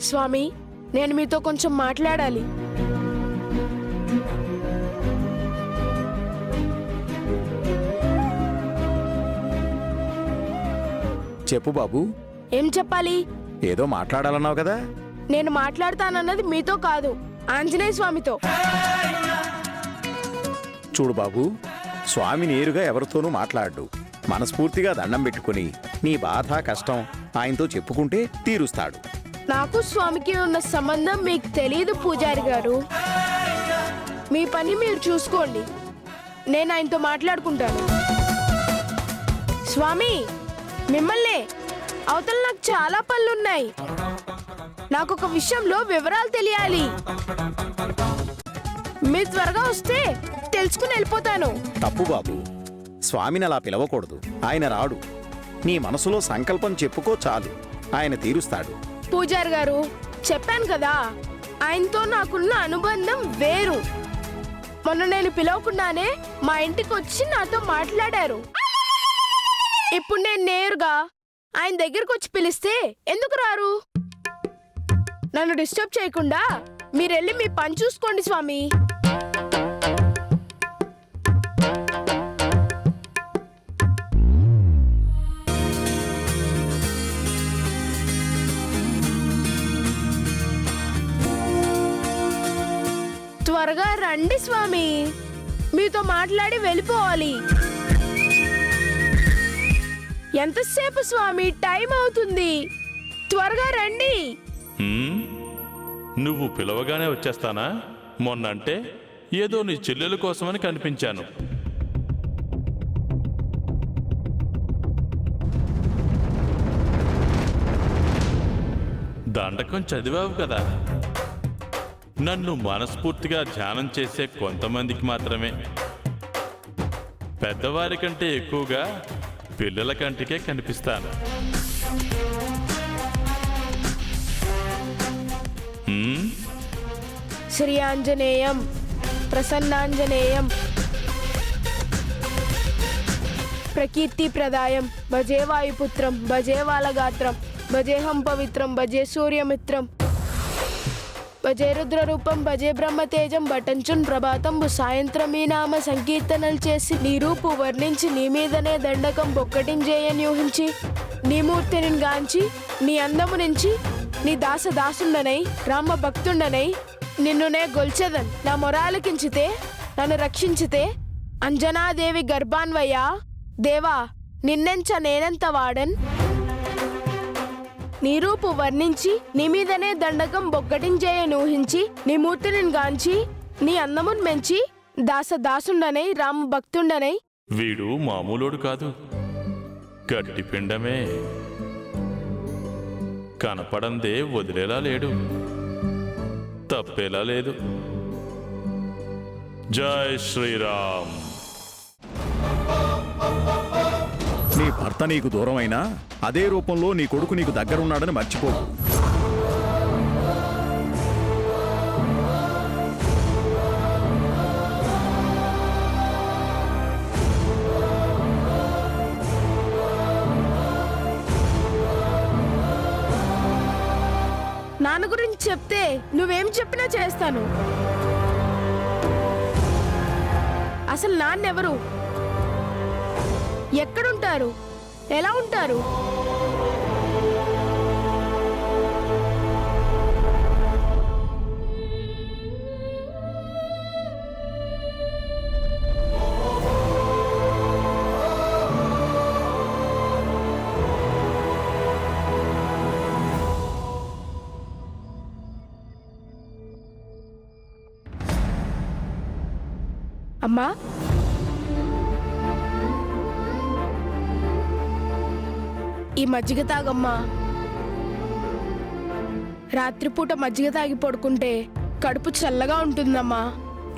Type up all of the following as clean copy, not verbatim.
స్వామి, నేను మీతో కొంచెం మాట్లాడాలి. చెప్పు బాబు. ఏం చెప్పాలి? ఏదో మాట్లాడాలన్నావు కదా. నేను మాట్లాడతానన్నది మీతో కాదు, ఆంజనేయ స్వామితో. చూడు బాబు, స్వామి నేరుగా ఎవరితోనూ మాట్లాడు. మనస్ఫూర్తిగా దండం పెట్టుకుని నీ బాధ కష్టం ఆయనతో చెప్పుకుంటే తీరుస్తాడు. నాకు స్వామికి ఉన్న సంబంధం మీకు తెలియదు పూజారి గారు. మీ పని మీరు చూసుకోండి, నేను ఆయనతో మాట్లాడుకుంటాను. స్వామి, మిమ్మల్నే. అవతల నాకు చాలా పనులున్నాయి. నాకు ఒక విషయంలో వివరాలు తెలియాలి. మీరు త్వరగా వస్తే తెలుసుకుని వెళ్ళిపోతాను. తప్పు బాబు, స్వామిని అలా పిలవకూడదు. ఆయన రాడు. నీ మనసులో సంకల్పం చెప్పుకో చాలు, ఆయన తీరుస్తాడు. పూజారి గారు, చెప్పాను కదా, ఆయనతో నాకున్న అనుబంధం వేరు. మొన్న నేను పిలవకుండానే మా ఇంటికి వచ్చి నాతో మాట్లాడారు. ఇప్పుడు నేను నేరుగా ఆయన దగ్గరకు వచ్చి పిలిస్తే ఎందుకు రారు? నన్ను డిస్టర్బ్ చేయకుండా మీరెళ్ళి మీ పని చూసుకోండి స్వామి. త్వరగా రండి స్వామి, మీతో మాట్లాడి వెళ్ళిపోవాలి. ఎంతసేపు స్వామి, టైం అవుతుంది, త్వరగా రండి. నువ్వు పిలవగానే వచ్చేస్తానా? మొన్నంటే ఏదో నీ చెల్లెల కోసమని కనిపించాను. దండకం చదివావు కదా. నన్ను మనస్ఫూర్తిగా ధ్యానం చేసే కొంతమందికి మాత్రమే, పెద్దవారి కంటే ఎక్కువగా పిల్లల కంటికే కనిపిస్తాను. శ్రీ ఆంజనేయం ప్రసన్నాంజనేయం ప్రకీర్తి ప్రదాయం భజే వాయుపుత్రం భజే వాలగాత్రం భజేహం పవిత్రం భజే సూర్యమిత్రం భజే రుద్రరూపం భజే బ్రహ్మతేజం బటంచున్ ప్రభాతంబు సాయంత్రం ఈ నామ సంకీర్తనలు చేసి నీ రూపు వర్ణించి నీ మీదనే దండకం బొక్కటించేయని ఊహించి నీ మూర్తిని గాంచి నీ అందము నుంచి నీ దాసుండనై రామ భక్తుండనై నిన్నునే గొల్చెదన్. నా మొరాలకించితే నన్ను రక్షించితే అంజనాదేవి గర్భాన్వయ్యా దేవా నిన్నెంచ నేనెంత వాడన్. నీ రూపు వర్ణించి నీ మీదనే దండకం బొగ్గటించేయని ఊహించి నీ మూర్తిని గాంచి నీ అందమును మెంచి దాసుండనై రామ భక్తుండనై. వీడు మామూలోడు కాదు, గట్టి పిండమే. కనపడందే వదిలేలా లేడు, తప్పేలా లేదు. జై శ్రీరామ్. నీ భర్త నీకు దూరమైనా అదే రూపంలో నీ కొడుకు నీకు దగ్గరున్నాడని మర్చిపోకు. నాన్న గురించి చెప్తే నువ్వేం చెప్పినా చేస్తాను. అసలు నాన్నెవరు? ఎక్కడుంటారు? ఎలా ఉంటారు? అమ్మా, ఈ మజ్జిగ తాగమ్మా. రాత్రిపూట మజ్జిగ తాగి పడుకుంటే కడుపు చల్లగా ఉంటుందమ్మా.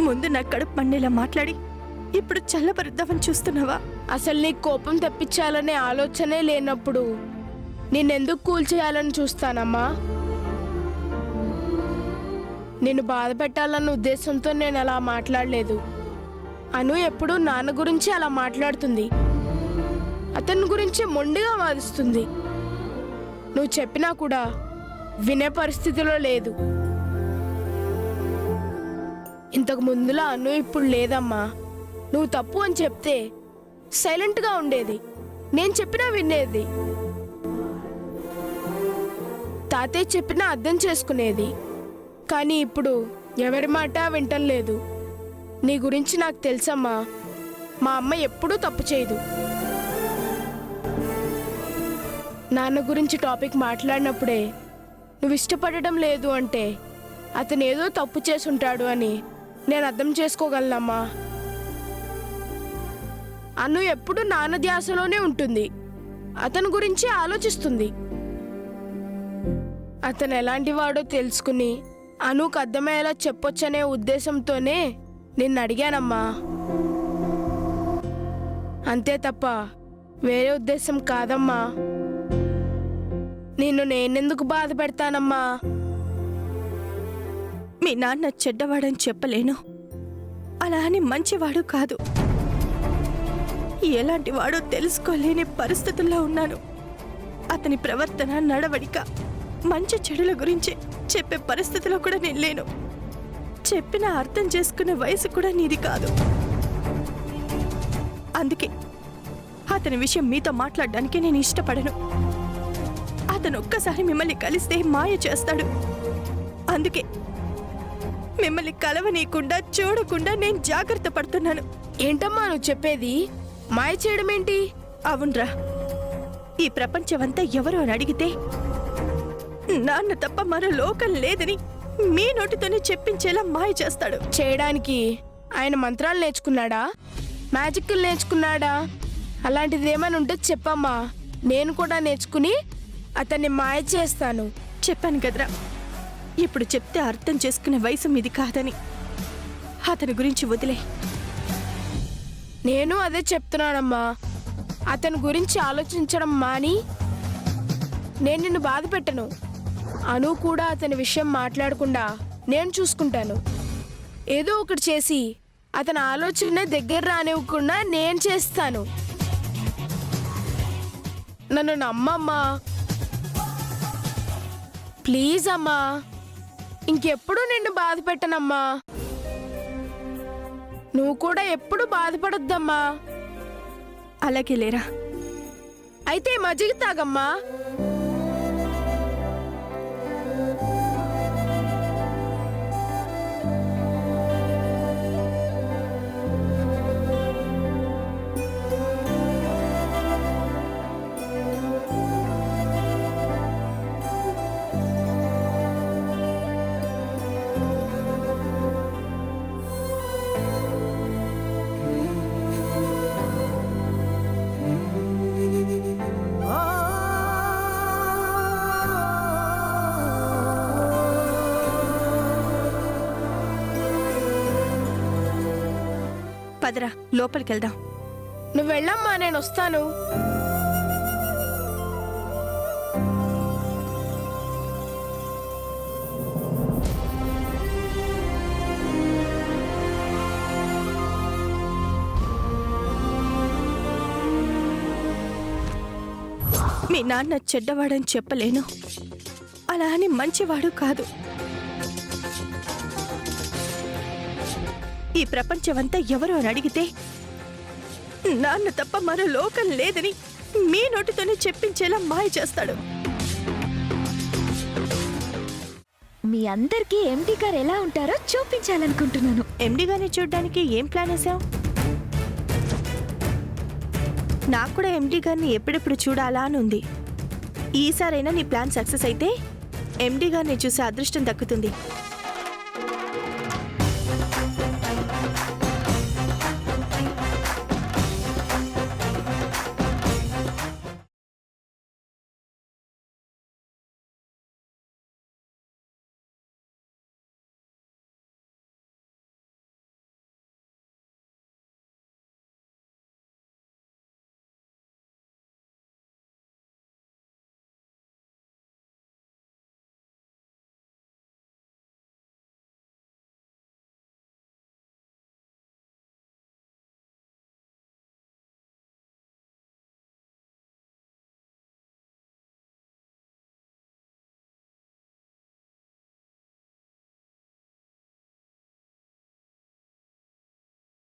ముందు నా కడుపు మండేలా మాట్లాడి ఇప్పుడు చల్లబరుద్దామని చూస్తున్నావా? అసలు నీకు కోపం తెప్పించాలనే ఆలోచనే లేనప్పుడు నిన్నెందుకు కూల్చేయాలని చూస్తానమ్మా? నిన్ను బాధ పెట్టాలన్న ఉద్దేశంతో నేను అలా మాట్లాడలేదు. అను ఎప్పుడూ నాన్న గురించి అలా మాట్లాడుతుంది, అతని గురించి మొండిగా వాదిస్తుంది. నువ్వు చెప్పినా కూడా వినే పరిస్థితిలో లేదు. ఇంతకు ముందులా అను ఇప్పుడు లేదమ్మా. నువ్వు తప్పు అని చెప్తే సైలెంట్గా ఉండేది, నేను చెప్పినా వినేది. తాతయ్య చెప్పినా అర్థం చేసుకునేది. కానీ ఇప్పుడు ఎవరి మాట వింటలేదు. నీ గురించి నాకు తెలుసమ్మా. మా అమ్మ ఎప్పుడూ తప్పు చేయదు. నాన్న గురించి టాపిక్ మాట్లాడినప్పుడే నువ్వు ఇష్టపడడం లేదు అంటే అతను ఏదో తప్పు చేసుంటాడు అని నేను అర్థం చేసుకోగలనమ్మా. అను ఎప్పుడు నాన్న ధ్యాసలోనే ఉంటుంది. అతని గురించి ఆలోచిస్తుంది. అతను ఎలాంటి వాడో తెలుసుకుని అనుకు అర్థమయ్యేలా చెప్పొచ్చనే ఉద్దేశంతోనే నిన్ను అడిగానమ్మా. అంతే తప్ప వేరే ఉద్దేశం కాదమ్మా. నిన్ను నేనెందుకు బాధ పెడతానమ్మా? మీ నాన్న చెడ్డవాడని చెప్పలేను, అలా అని మంచివాడు కాదు. ఎలాంటి వాడో తెలుసుకోలేని పరిస్థితుల్లో ఉన్నాను. అతని ప్రవర్తన, నడవడిక, మంచి చెడుల గురించి చెప్పే పరిస్థితిలో కూడా నేను లేను. చెప్పినా అర్థం చేసుకునే వయసు కూడా నీది కాదు. అందుకే అతని విషయం మీతో మాట్లాడడానికి నేను ఇష్టపడను. అతను ఒక్కసారి మిమ్మల్ని కలిస్తే మాయ చేస్తాడు. అందుకే మిమ్మల్ని కలవనీయకుండా, చూడకుండా నేను జాగ్రత్త పడుతున్నాను. ఏంటమ్మా నువ్వు చెప్పేది? మాయ చేయడం ఏంటి? అవునరా, ఈ ప్రపంచమంతా ఎవరు అని అడిగితే నాన్న తప్ప మరో లోకం లేదని మీ నోటితోనే చెప్పించేలా మాయ చేస్తాడు. చేయడానికి ఆయన మంత్రాలు నేర్చుకున్నాడా? మ్యాజిక్లు నేర్చుకున్నాడా? అలాంటిది ఏమైనా ఉంటే చెప్పమ్మా. నేను కూడా నేర్చుకుని అతన్ని మాయ చేస్తాను. చెప్పాను కదరా, ఇప్పుడు చెప్తే అర్థం చేసుకునే వయసు మీది కాదని. అతని గురించి వదిలే. నేను అదే చెప్తున్నానమ్మా. అతని గురించి ఆలోచించడం మాని నేను నిన్ను బాధ పెట్టను. అను కూడా అతని విషయం మాట్లాడకుండా నేను చూసుకుంటాను. ఏదో ఒకటి చేసి అతని ఆలోచన దగ్గర రానివ్వకుండా నేను చేస్తాను. నన్ను నమ్మమ్మా, ప్లీజ్ అమ్మా. ఇంకెప్పుడు నిన్ను బాధ పెట్టనమ్మా. నువ్వు కూడా ఎప్పుడు బాధపడొద్దమ్మా. అలాగే లేరా. అయితే మజ్జిగ తాగమ్మా. పదరా, లోపలికి వెళ్దాం. నువ్వు వెళ్ళమ్మా, నేను వస్తాను. మీ నాన్న చెడ్డవాడని చెప్పలేను, అలా అని మంచివాడు కాదు. ఈ ప్రపంచమంతా ఎవరు అని అడిగితే నాన్న తప్ప మరో లోకం లేదని మీ నోటితోనే చెప్పించేలా మాయ చేస్తాడు. మీ అందరికీ ఎండి గారు ఎలా ఉంటారో చూపించాలనుకుంటున్నాను. ఎండి గారిని చూడడానికి ఏం ప్లాన్ వేసావు? నాకు కూడా ఎండి గారిని ఎప్పుడెప్పుడు చూడాలా అని ఉంది. ఈసారైనా నీ ప్లాన్ సక్సెస్ అయితే ఎండి గారిని చూసే అదృష్టం దక్కుతుంది.